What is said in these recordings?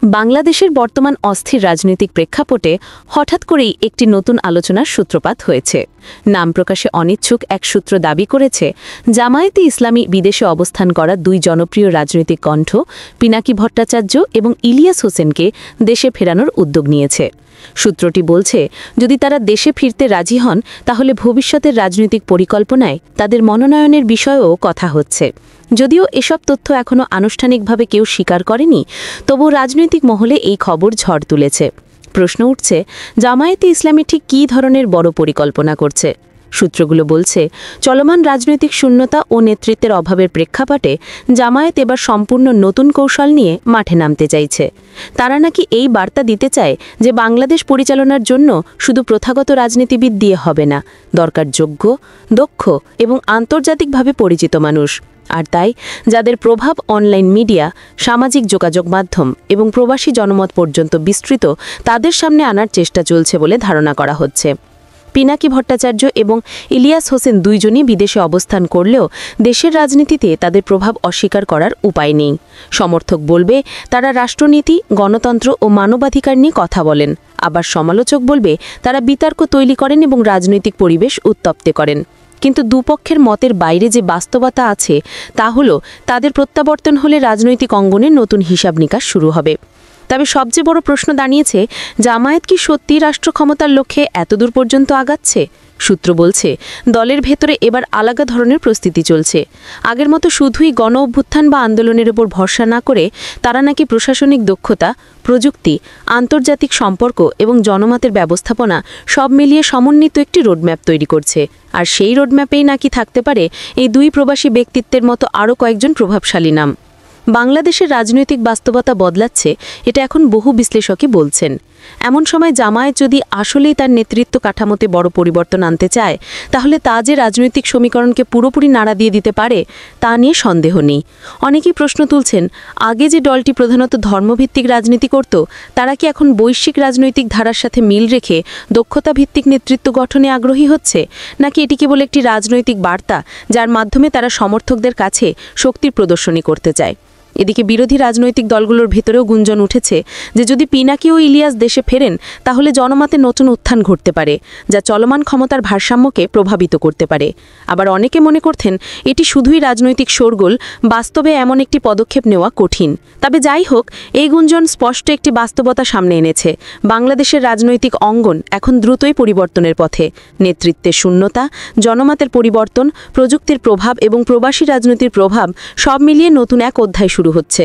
বাংলাদেশের বর্তমান অস্থির রাজনৈতিক প্রেক্ষাপটে হঠাৎ করেই একটি নতুন আলোচনার সূত্রপাত হয়েছে। নাম প্রকাশে অনিচ্ছুক এক সূত্র দাবি করেছে, জামায়াতে ইসলামী বিদেশে অবস্থান করা দুই জনপ্রিয় রাজনৈতিক কণ্ঠ পিনাকি ভট্টাচার্য এবং ইলিয়াস হোসেনকে দেশে ফেরানোর উদ্যোগ নিয়েছে। সূত্রটি বলছে, যদি তারা দেশে ফিরতে রাজি হন তাহলে ভবিষ্যতের রাজনৈতিক পরিকল্পনায় তাদের মনোনয়নের বিষয়েও কথা হচ্ছে। যদিও এসব তথ্য এখনও আনুষ্ঠানিকভাবে কেউ স্বীকার করেনি, তবু রাজনৈতিক মহলে এই খবর ঝড় তুলেছে। প্রশ্ন উঠছে, জামায়াতে ইসলামী ঠিক কী ধরনের বড় পরিকল্পনা করছে? সূত্রগুলো বলছে, চলমান রাজনৈতিক শূন্যতা ও নেতৃত্বের অভাবের প্রেক্ষাপটে জামায়াত এবার সম্পূর্ণ নতুন কৌশল নিয়ে মাঠে নামতে চাইছে। তারা নাকি এই বার্তা দিতে চায় যে বাংলাদেশ পরিচালনার জন্য শুধু প্রথাগত রাজনীতিবিদ দিয়ে হবে না, দরকার যোগ্য, দক্ষ এবং আন্তর্জাতিকভাবে পরিচিত মানুষ। আর তাই যাদের প্রভাব অনলাইন মিডিয়া, সামাজিক যোগাযোগ মাধ্যম এবং প্রবাসী জনমত পর্যন্ত বিস্তৃত, তাদের সামনে আনার চেষ্টা চলছে বলে ধারণা করা হচ্ছে। পিনাকি ভট্টাচার্য এবং ইলিয়াস হোসেন দুইজনই বিদেশে অবস্থান করলেও দেশের রাজনীতিতে তাদের প্রভাব অস্বীকার করার উপায় নেই। সমর্থক বলবে তারা রাষ্ট্রনীতি, গণতন্ত্র ও মানবাধিকার নিয়ে কথা বলেন, আবার সমালোচক বলবে তারা বিতর্ক তৈরি করেন এবং রাজনৈতিক পরিবেশ উত্তপ্ত করেন। কিন্তু দুপক্ষের মতের বাইরে যে বাস্তবতা আছে তা হল, তাদের প্রত্যাবর্তন হলে রাজনৈতিক অঙ্গনের নতুন হিসাব নিকাশ শুরু হবে। তবে সবচেয়ে বড় প্রশ্ন দাঁড়িয়েছে, জামায়াত কি সত্যি রাষ্ট্র ক্ষমতার লক্ষ্যে এতদূর পর্যন্ত আগাচ্ছে? সূত্র বলছে, দলের ভেতরে এবার আলাদা ধরনের প্রস্তুতি চলছে। আগের মতো শুধুই গণ অভ্যুত্থান বা আন্দোলনের উপর ভরসা না করে তারা নাকি প্রশাসনিক দক্ষতা, প্রযুক্তি, আন্তর্জাতিক সম্পর্ক এবং জনমতের ব্যবস্থাপনা সব মিলিয়ে সমন্বিত একটি রোডম্যাপ তৈরি করছে। আর সেই রোডম্যাপেই নাকি থাকতে পারে এই দুই প্রবাসী ব্যক্তিত্বের মতো আরও কয়েকজন প্রভাবশালী নাম। বাংলাদেশের রাজনৈতিক বাস্তবতা বদলাচ্ছে, এটা এখন বহু বিশ্লেষকই বলছেন। এমন সময় জামায়াত যদি আসলেই তার নেতৃত্ব কাঠামোতে বড় পরিবর্তন আনতে চায়, তাহলে তা যে রাজনৈতিক সমীকরণকে পুরোপুরি নাড়া দিয়ে দিতে পারে তা নিয়ে সন্দেহ নেই। অনেকেই প্রশ্ন তুলছেন, আগে যে দলটি প্রধানত ধর্মভিত্তিক রাজনীতি করত, তারা কি এখন বৈশ্বিক রাজনৈতিক ধারার সাথে মিল রেখে দক্ষতাভিত্তিক নেতৃত্ব গঠনে আগ্রহী হচ্ছে, নাকি এটি কেবল একটি রাজনৈতিক বার্তা যার মাধ্যমে তারা সমর্থকদের কাছে শক্তির প্রদর্শনী করতে চায়? এদিকে বিরোধী রাজনৈতিক দলগুলোর ভেতরেও গুঞ্জন উঠেছে যে যদি পিনাকি ও ইলিয়াস দেশে ফেরেন তাহলে জনমতে নতুন উত্থান ঘটতে পারে, যা চলমান ক্ষমতার ভারসাম্যকে প্রভাবিত করতে পারে। আবার অনেকে মনে করতেন এটি শুধুই রাজনৈতিক শোরগোল, বাস্তবে এমন একটি পদক্ষেপ নেওয়া কঠিন। তবে যাই হোক, এই গুঞ্জন স্পষ্ট একটি বাস্তবতা সামনে এনেছে। বাংলাদেশের রাজনৈতিক অঙ্গন এখন দ্রুতই পরিবর্তনের পথে। নেতৃত্বের শূন্যতা, জনমতের পরিবর্তন, প্রযুক্তির প্রভাব এবং প্রবাসী রাজনীতির প্রভাব সব মিলিয়ে নতুন এক অধ্যায় শুরু হচ্ছে।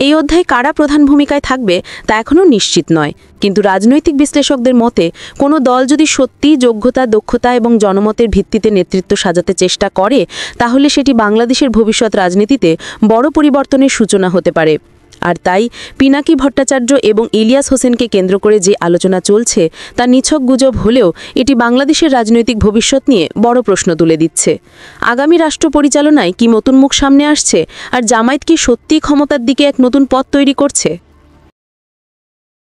এই অধ্যায়ে কারা প্রধান ভূমিকায় থাকবে তা এখনও নিশ্চিত নয়, কিন্তু রাজনৈতিক বিশ্লেষকদের মতে কোনো দল যদি সত্যিই যোগ্যতা, দক্ষতা এবং জনমতের ভিত্তিতে নেতৃত্ব সাজাতে চেষ্টা করে, তাহলে সেটি বাংলাদেশের ভবিষ্যৎ রাজনীতিতে বড় পরিবর্তনের সূচনা হতে পারে। আর তাই পিনাকি ভট্টাচার্য এবং ইলিয়াস হোসেনকে কেন্দ্র করে যে আলোচনা চলছে তা নিছক গুজব হলেও এটি বাংলাদেশের রাজনৈতিক ভবিষ্যৎ নিয়ে বড় প্রশ্ন তুলে দিচ্ছে। আগামী রাষ্ট্র পরিচালনায় কি নতুন মুখ সামনে আসছে, আর জামায়াত কি সত্যিই ক্ষমতার দিকে এক নতুন পথ তৈরি করছে?